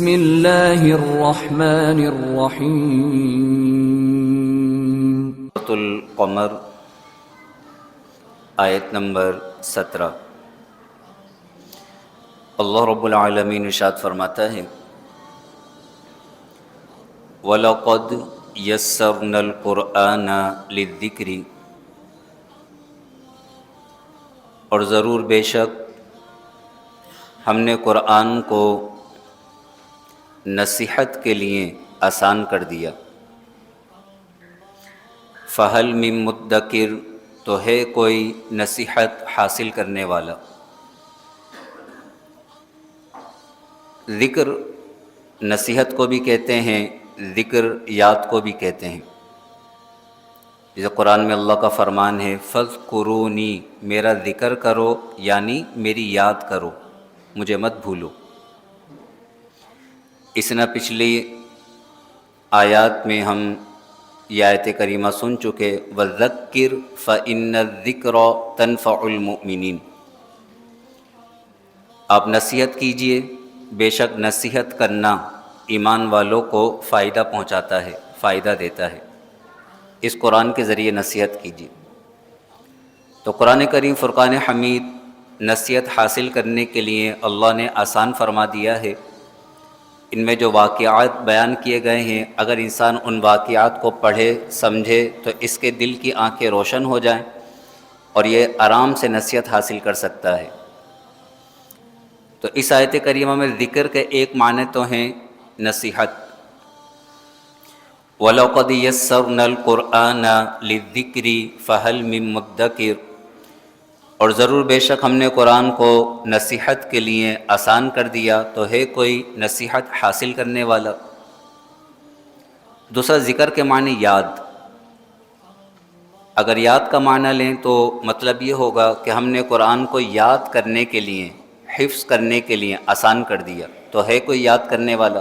بسم اللہ الرحمن الرحیم۔ سورۃ القمر آیت نمبر 17۔ اللہ رب العالمین ارشاد فرماتا ہے وَلَقَدْ يَسَّرْنَا الْقُرْآنَ لِلذِّكْرِ، اور ضرور بے شک ہم نے قرآن کو نصیحت کے لیے آسان کر دیا۔ فَهَلْ مِن مُدَّكِرٍ، تو ہے کوئی نصیحت حاصل کرنے والا۔ ذکر نصیحت کو بھی کہتے ہیں، ذکر یاد کو بھی کہتے ہیں۔ جیسے قرآن میں اللہ کا فرمان ہے فَاذْكُرُونِی، میرا ذکر کرو یعنی میری یاد کرو، مجھے مت بھولو۔ اس نے پچھلی آیات میں ہم یہ آیت کریمہ سن چکے وَذَكِّرْ فَإِنَّ الذِّكْرَ تَنفَعُ الْمُؤْمِنِينَ، آپ نصیحت کیجئے، بے شک نصیحت کرنا ایمان والوں کو فائدہ پہنچاتا ہے، فائدہ دیتا ہے۔ اس قرآن کے ذریعے نصیحت کیجئے۔ تو قرآن کریم فرقان حمید نصیحت حاصل کرنے کے لیے اللہ نے آسان فرما دیا ہے۔ ان میں جو واقعات بیان کیے گئے ہیں، اگر انسان ان واقعات کو پڑھے سمجھے تو اس کے دل کی آنکھیں روشن ہو جائیں اور یہ آرام سے نصیحت حاصل کر سکتا ہے۔ تو اس آیت کریمہ میں ذکر کے ایک معنی تو ہیں نصیحت۔ وَلَقَدْ يَسَّرْنَا الْقُرْآنَ لِلذِّكْرِ فَهَلْ مِن مُدَّكِرٍ، اور ضرور بے شک ہم نے قرآن کو نصیحت کے لیے آسان کر دیا، تو ہے کوئی نصیحت حاصل کرنے والا۔ دوسرا ذکر کے معنی یاد۔ اگر یاد کا معنی لیں تو مطلب یہ ہوگا کہ ہم نے قرآن کو یاد کرنے کے لیے، حفظ کرنے کے لیے آسان کر دیا، تو ہے کوئی یاد کرنے والا۔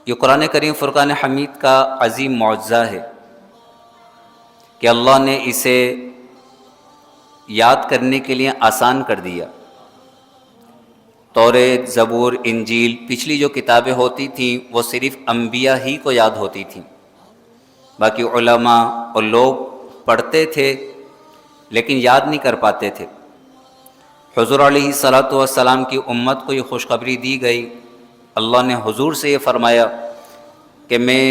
یہ قرآن کریم فرقان حمید کا عظیم معجزہ ہے کہ اللہ نے اسے یاد کرنے کے لیے آسان کر دیا۔ توریت، زبور، انجیل، پچھلی جو کتابیں ہوتی تھیں وہ صرف انبیاء ہی کو یاد ہوتی تھیں، باقی علماء اور لوگ پڑھتے تھے لیکن یاد نہیں کر پاتے تھے۔ حضور علیہ السلام کی امت کو یہ خوشخبری دی گئی، اللہ نے حضور سے یہ فرمایا کہ میں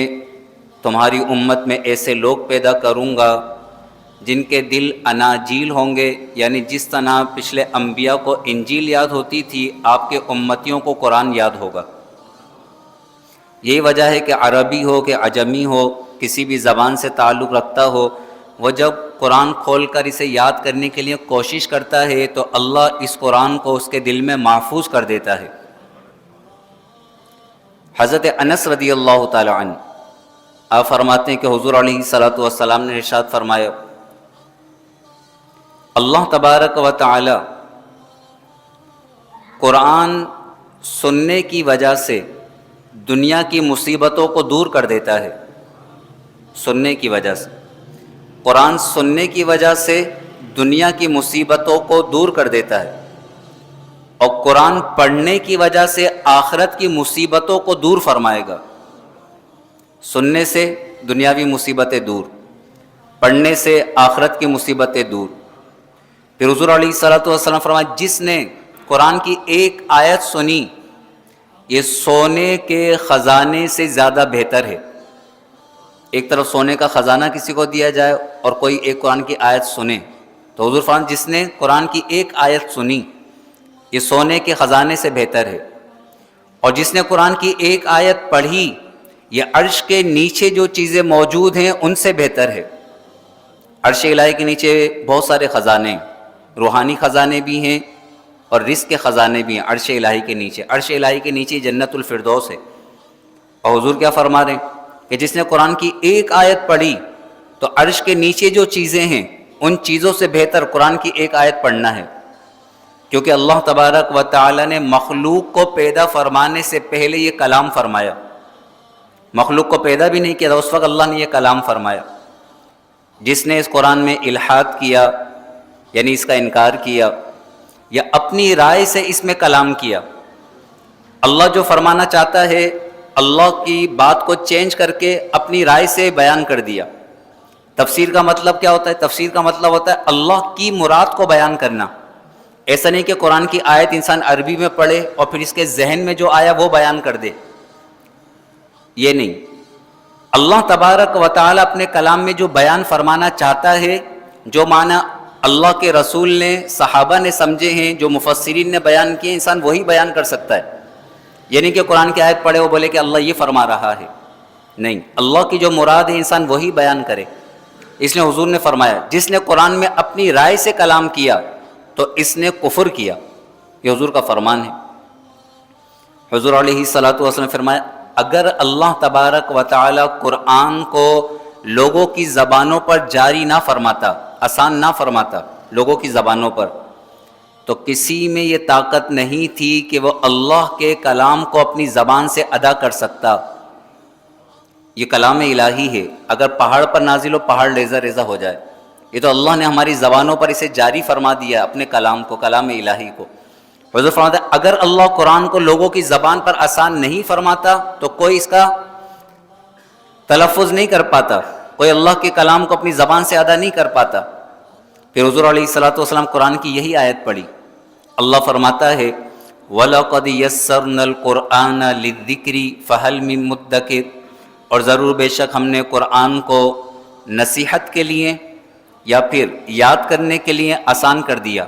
تمہاری امت میں ایسے لوگ پیدا کروں گا جن کے دل اناجیل ہوں گے، یعنی جس طرح پچھلے انبیاء کو انجیل یاد ہوتی تھی، آپ کے امتیوں کو قرآن یاد ہوگا۔ یہی وجہ ہے کہ عربی ہو کہ عجمی ہو، کسی بھی زبان سے تعلق رکھتا ہو، وہ جب قرآن کھول کر اسے یاد کرنے کے لیے کوشش کرتا ہے تو اللہ اس قرآن کو اس کے دل میں محفوظ کر دیتا ہے۔ حضرت انس رضی اللہ تعالی عنہ آپ فرماتے ہیں کہ حضور علیہ السلام نے ارشاد فرمایا اللہ تبارک و تعالی قرآن سننے کی وجہ سے دنیا کی مصیبتوں کو دور کر دیتا ہے۔ سننے کی وجہ سے، قرآن سننے کی وجہ سے دنیا کی مصیبتوں کو دور کر دیتا ہے، اور قرآن پڑھنے کی وجہ سے آخرت کی مصیبتوں کو دور فرمائے گا۔ سننے سے دنیاوی مصیبتیں دور، پڑھنے سے آخرت کی مصیبتیں دور۔ پھر حضور علیہ السلام فرمایا جس نے قرآن کی ایک آیت سنی یہ سونے کے خزانے سے زیادہ بہتر ہے۔ ایک طرف سونے کا خزانہ کسی کو دیا جائے اور کوئی ایک قرآن کی آیت سنے، تو حضور فرمایا جس نے قرآن کی ایک آیت سنی یہ سونے کے خزانے سے بہتر ہے، اور جس نے قرآن کی ایک آیت پڑھی یہ عرش کے نیچے جو چیزیں موجود ہیں ان سے بہتر ہے۔ عرش الہی کے نیچے بہت سارے خزانے، روحانی خزانے بھی ہیں اور رزق کے خزانے بھی ہیں عرش الہی کے نیچے۔ عرش الہی کے نیچے جنت الفردوس ہے، اور حضور کیا فرما رہے ہیں کہ جس نے قرآن کی ایک آیت پڑھی تو عرش کے نیچے جو چیزیں ہیں ان چیزوں سے بہتر قرآن کی ایک آیت پڑھنا ہے، کیونکہ اللہ تبارک و تعالی نے مخلوق کو پیدا فرمانے سے پہلے یہ کلام فرمایا۔ مخلوق کو پیدا بھی نہیں کیا تھا، اس وقت اللہ نے یہ کلام فرمایا۔ جس نے اس قرآن میں الحاد کیا یعنی اس کا انکار کیا یا اپنی رائے سے اس میں کلام کیا اللہ جو فرمانا چاہتا ہے اللہ کی بات کو چینج کر کے اپنی رائے سے بیان کر دیا۔ تفسیر کا مطلب کیا ہوتا ہے؟ تفسیر کا مطلب ہوتا ہے اللہ کی مراد کو بیان کرنا۔ ایسا نہیں کہ قرآن کی آیت انسان عربی میں پڑھے اور پھر اس کے ذہن میں جو آیا وہ بیان کر دے، یہ نہیں۔ اللہ تبارک و تعالی اپنے کلام میں جو بیان فرمانا چاہتا ہے، جو معنی اللہ کے رسول نے، صحابہ نے سمجھے ہیں، جو مفسرین نے بیان کیے، انسان وہی بیان کر سکتا ہے۔ یہ نہیں کہ قرآن کی آیت پڑھے وہ بولے کہ اللہ یہ فرما رہا ہے، نہیں، اللہ کی جو مراد ہے انسان وہی بیان کرے۔ اس لیے حضور نے فرمایا جس نے قرآن میں اپنی رائے سے کلام کیا تو اس نے کفر کیا، یہ حضور کا فرمان ہے۔ حضور علیہ الصلوۃ والسلام نے فرمایا اگر اللہ تبارک و تعالی قرآن کو لوگوں کی زبانوں پر جاری نہ فرماتا، آسان نہ فرماتا لوگوں کی زبانوں پر، تو کسی میں یہ طاقت نہیں تھی کہ وہ اللہ کے کلام کو اپنی زبان سے ادا کر سکتا۔ یہ کلام الہی ہے، اگر پہاڑ پر نازل ہو پہاڑ ریزہ ریزہ ہو جائے، یہ تو اللہ نے ہماری زبانوں پر اسے جاری فرما دیا اپنے کلام کو، کلام الہی کو۔ حضور فرماتا ہے اگر اللہ قرآن کو لوگوں کی زبان پر آسان نہیں فرماتا تو کوئی اس کا تلفظ نہیں کر پاتا، کوئی اللہ کے کلام کو اپنی زبان سے ادا نہیں کر پاتا۔ پھر حضور علیہ الصلوۃ والسلام قرآن کی یہی آیت پڑھی، اللہ فرماتا ہے وَلَقَدْ يَسَّرْنَا الْقُرْآنَ لِلذِّكْرِ فَهَلْ مِن مُدَّكِرٍ، اور ضرور بے شک ہم نے قرآن کو نصیحت کے لیے یا پھر یاد کرنے کے لیے آسان کر دیا،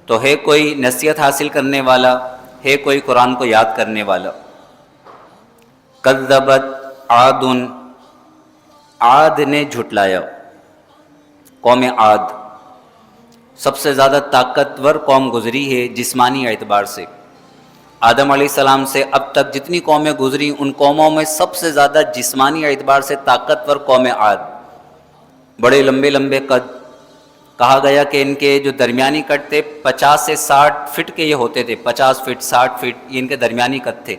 تو ہے کوئی نصیحت حاصل کرنے والا، ہے کوئی قرآن کو یاد کرنے والا۔ کذبت عاد، عاد نے جھٹلایا، قوم عاد سب سے زیادہ طاقتور قوم گزری ہے جسمانی اعتبار سے۔ آدم علیہ السلام سے اب تک جتنی قومیں گزری ان قوموں میں سب سے زیادہ جسمانی اعتبار سے طاقتور قوم عاد، بڑے لمبے لمبے قد، کہا گیا کہ ان کے جو درمیانی قد تھے 50 سے 60 فٹ کے یہ ہوتے تھے، 50 فٹ 60 فٹ یہ ان کے درمیانی قد تھے،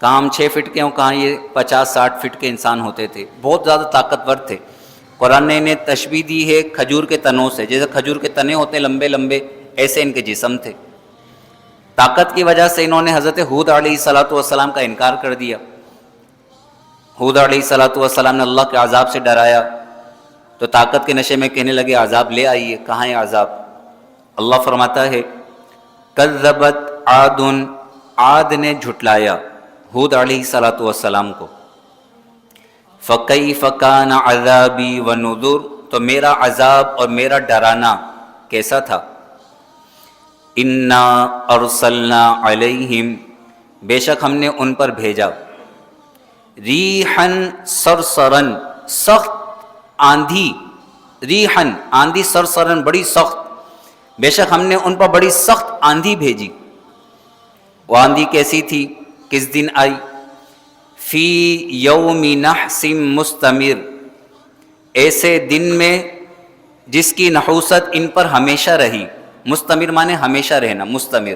کہاں ہم 6 فٹ کے ہوں، کہاں یہ 50-60 فٹ کے انسان ہوتے تھے، بہت زیادہ طاقتور تھے۔ قرآن نے انہیں تشبیہ دی ہے کھجور کے تنوں سے، جیسے کھجور کے تنے ہوتے ہیں لمبے لمبے، ایسے ان کے جسم تھے۔ طاقت کی وجہ سے انہوں نے حضرت ہود علیہ الصلوۃ والسلام کا انکار کر دیا۔ ہود علیہ الصلوۃ والسلام نے اللہ کے عذاب سے ڈرایا تو طاقت کے نشے میں کہنے لگے عذاب لے آئیے، کہاں ہے عذاب؟ اللہ فرماتا ہے کذبت عاد، عاد نے جھٹلایا ہود علیہ الصلوۃ والسلام کو، فکیف کان عذابی ونذر، تو میرا عذاب اور میرا ڈرانا کیسا تھا؟ انا ارسلنا علیہم، بے شک ہم نے ان پر بھیجا، ریحن سرسرن، سخت آندھی، ریحن آندھی، سرسرن بڑی سخت، بے شک ہم نے ان پر بڑی سخت آندھی بھیجی۔ وہ آندھی کیسی تھی؟ کس دن آئی؟ فی یوم نحس مستمر، ایسے دن میں جس کی نحوست ان پر ہمیشہ رہی، مستمر مانے ہمیشہ رہنا، مستمر،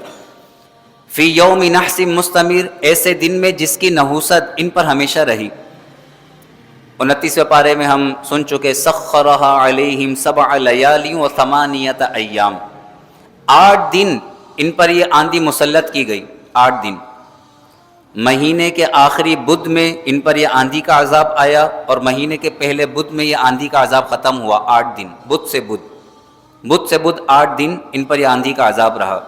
فی یوم نحس مستمر، ایسے دن میں جس کی نحوست ان پر ہمیشہ رہی۔ 29ویں پارے میں ہم سن چکے سخرھا علیہم 7 لیال و 8 ایام، 8 دن ان پر یہ آندھی مسلط کی گئی، 8 دن۔ مہینے کے آخری بدھ میں ان پر یہ آندھی کا عذاب آیا اور مہینے کے پہلے بدھ میں یہ آندھی کا عذاب ختم ہوا، 8 دن، بدھ سے بدھ، بدھ سے بدھ 8 دن ان پر یہ آندھی کا عذاب رہا۔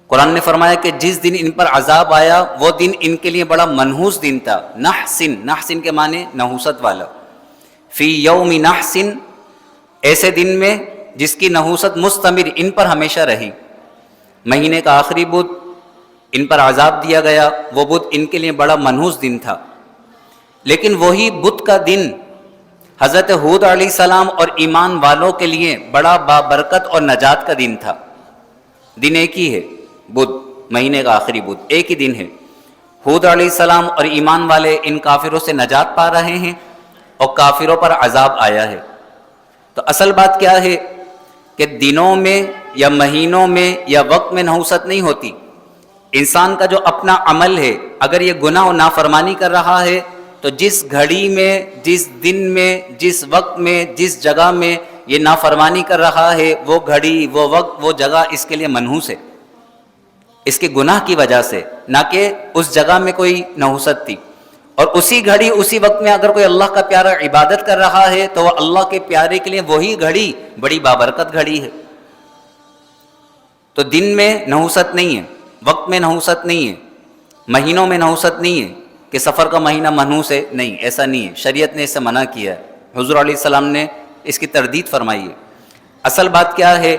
قرآن نے فرمایا کہ جس دن ان پر عذاب آیا وہ دن ان کے لیے بڑا منحوس دن تھا، نحسن، نحسن کے معنی نحوست والا، فی یوم نحسن، ایسے دن میں جس کی نحوست مستمر ان پر ہمیشہ رہی۔ مہینے کا آخری بدھ ان پر عذاب دیا گیا، وہ بدھ ان کے لیے بڑا منحوس دن تھا، لیکن وہی بدھ کا دن حضرت ہود علیہ السلام اور ایمان والوں کے لیے بڑا بابرکت اور نجات کا دن تھا۔ دن ایک ہی ہے، بدھ، مہینے کا آخری بدھ ایک ہی دن ہے۔ ہود علیہ السلام اور ایمان والے ان کافروں سے نجات پا رہے ہیں اور کافروں پر عذاب آیا ہے۔ تو اصل بات کیا ہے کہ دنوں میں یا مہینوں میں یا وقت میں نحوست نہیں ہوتی، انسان کا جو اپنا عمل ہے، اگر یہ گناہ و نافرمانی کر رہا ہے تو جس گھڑی میں، جس دن میں، جس وقت میں، جس جگہ میں یہ نافرمانی کر رہا ہے، وہ گھڑی، وہ وقت، وہ جگہ اس کے لیے منحوس ہے، اس کے گناہ کی وجہ سے، نہ کہ اس جگہ میں کوئی نحوست تھی۔ اور اسی گھڑی اسی وقت میں اگر کوئی اللہ کا پیارا عبادت کر رہا ہے تو وہ اللہ کے پیارے کے لیے وہی گھڑی بڑی بابرکت گھڑی ہے۔ تو دن میں نحوست نہیں ہے، وقت میں نحوست نہیں ہے، مہینوں میں نحوست نہیں ہے کہ سفر کا مہینہ منحوس ہے، نہیں، ایسا نہیں ہے، شریعت نے اس سے منع کیا ہے، حضور علیہ السلام نے اس کی تردید فرمائی ہے۔ اصل بات کیا ہے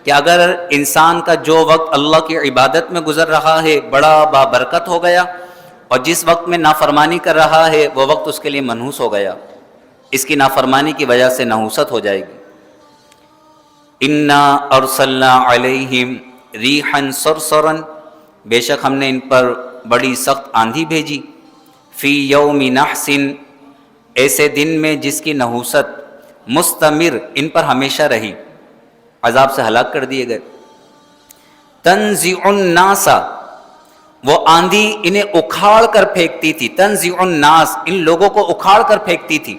کہ اگر انسان کا جو وقت اللہ کی عبادت میں گزر رہا ہے بڑا بابرکت ہو گیا، اور جس وقت میں نافرمانی کر رہا ہے وہ وقت اس کے لیے منحوس ہو گیا، اس کی نافرمانی کی وجہ سے نحوست ہو جائے گی۔ انا ارسلنا علیہم ریحا صرصرا، بے شک ہم نے ان پر بڑی سخت آندھی بھیجی، فی یوم نحس، ایسے دن میں جس کی نحوست مستمر ان پر ہمیشہ رہی، عذاب سے ہلاک کر دیے گئے۔ تنزع الناس، وہ آندھی انہیں اکھاڑ کر پھینکتی تھی، تنزع الناس، ان لوگوں کو اکھاڑ کر پھینکتی تھی۔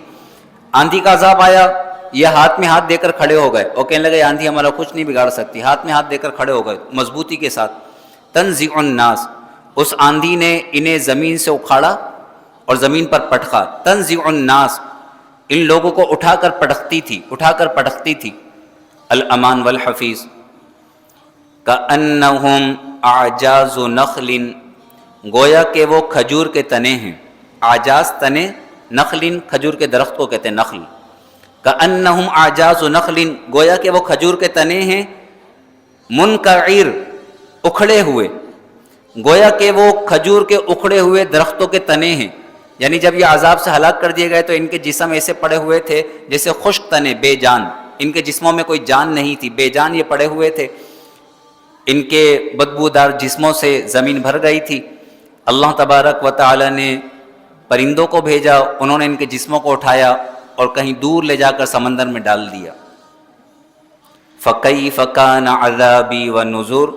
آندھی کا عذاب آیا، یہ ہاتھ میں ہاتھ دے کر کھڑے ہو گئے اور کہنے لگے آندھی ہمارا کچھ نہیں بگاڑ سکتی، ہاتھ میں ہاتھ دے کر کھڑے ہو گئے مضبوطی کے ساتھ۔ تنزع الناس، اس آندھی نے انہیں زمین سے اکھاڑا اور زمین پر پٹخا۔ تنزع الناس، ان لوگوں کو اٹھا کر پٹکتی تھی۔ الامان والحفیظ، کأنہم اعجاز نخل، گویا کہ وہ کھجور کے تنے ہیں، اعجاز تنے، نخل کھجور کے درخت کو کہتے ہیں نخل، کأنہم اعجاز نخل، گویا کہ وہ کھجور کے تنے ہیں، منقعر، اکھڑے ہوئے، گویا کہ وہ کھجور کے اکھڑے ہوئے درختوں کے تنے ہیں۔ یعنی جب یہ عذاب سے ہلاک کر دیے گئے تو ان کے جسم ایسے پڑے ہوئے تھے جیسے خشک تنے، بے جان، ان کے جسموں میں کوئی جان نہیں تھی، بے جان یہ پڑے ہوئے تھے، ان کے بدبودار جسموں سے زمین بھر گئی تھی۔ اللہ تبارک و تعالی نے پرندوں کو بھیجا، انہوں نے ان کے جسموں کو اٹھایا اور کہیں دور لے جا کر سمندر میں ڈال دیا۔ فَكَيْفَ كَانَ عَذَابِي وَنُذُرِ،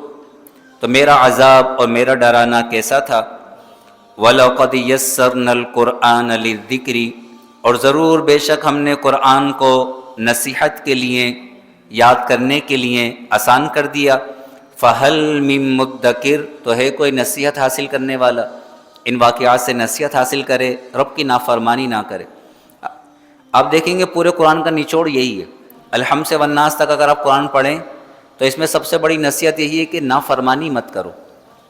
تو میرا عذاب اور میرا ڈرانا کیسا تھا۔ وَلَقَدْ يَسَّرْنَا الْقُرْآنَ لِلذِّكْرِ، اور ضرور بے شک ہم نے قرآن کو نصیحت کے لیے، یاد کرنے کے لیے آسان کر دیا۔ فَهَلْ مِن مُدَّكِرٍ، تو ہے کوئی نصیحت حاصل کرنے والا، ان واقعات سے نصیحت حاصل کرے، رب کی نافرمانی نہ کرے۔ آپ دیکھیں گے پورے قرآن کا نچوڑ یہی ہے، الحمد سے والناس تک اگر آپ قرآن پڑھیں تو اس میں سب سے بڑی نصیحت یہی ہے کہ نافرمانی مت کرو،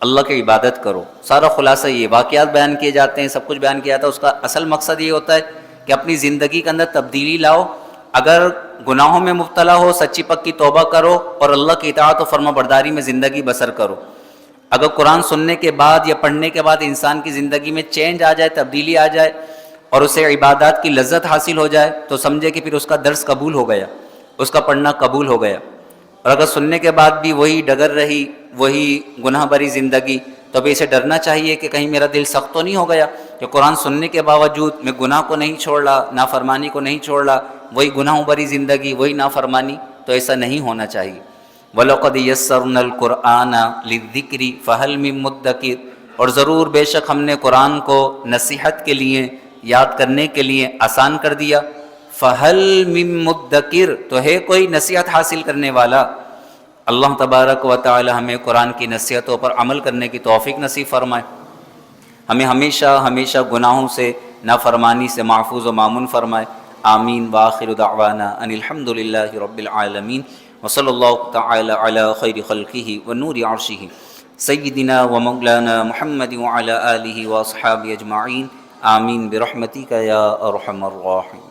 اللہ کی عبادت کرو۔ سارا خلاصہ یہ، واقعات بیان کیے جاتے ہیں، سب کچھ بیان کیا جاتا ہے، اس کا اصل مقصد یہ ہوتا ہے کہ اپنی زندگی کے اندر تبدیلی لاؤ، اگر گناہوں میں مبتلا ہو سچی پکی توبہ کرو اور اللہ کی اطاعت و فرما برداری میں زندگی بسر کرو۔ اگر قرآن سننے کے بعد یا پڑھنے کے بعد انسان کی زندگی میں چینج آ جائے، تبدیلی آ جائے اور اسے عبادات کی لذت حاصل ہو جائے تو سمجھے کہ پھر اس کا درس قبول ہو گیا، اس کا پڑھنا قبول ہو گیا۔ اور اگر سننے کے بعد بھی وہی ڈگر رہی، وہی گناہ بری زندگی، تو ابھی اسے ڈرنا چاہیے کہ کہیں میرا دل سخت تو نہیں ہو گیا کہ قرآن سننے کے باوجود میں گناہ کو نہیں چھوڑ رہا، نافرمانی کو نہیں چھوڑ رہا، وہی گناہوں بری زندگی، وہی نافرمانی، تو ایسا نہیں ہونا چاہیے۔ وَلَقَدْ يَسَّرْنَا الْقُرْآنَ لِلذِّكْرِ فَهَلْ مِن مُدَّكِرٍ، اور ضرور بے شک ہم نے قرآن کو نصیحت کے لیے، یاد کرنے کے لیے آسان کر دیا۔ فَهَلْ مِن مُدَّكِرٍ، تو ہے کوئی نصیحت حاصل کرنے والا۔ اللہ تبارک و تعالی ہمیں قرآن کی نصیحتوں پر عمل کرنے کی توفیق نصیب فرمائے، ہمیں ہمیشہ گناہوں سے، نافرمانی سے محفوظ و مامون فرمائے۔ آمین۔ وآخر دعوانا ان الحمد للہ رب العالمین، وصلی اللہ تعالی علی خیر خلقہ ونور عرشہ سیدنا و مولانا محمد وعلی آلہ واصحابہ اجمعین، آمین برحمتک یا ارحم الراحمین۔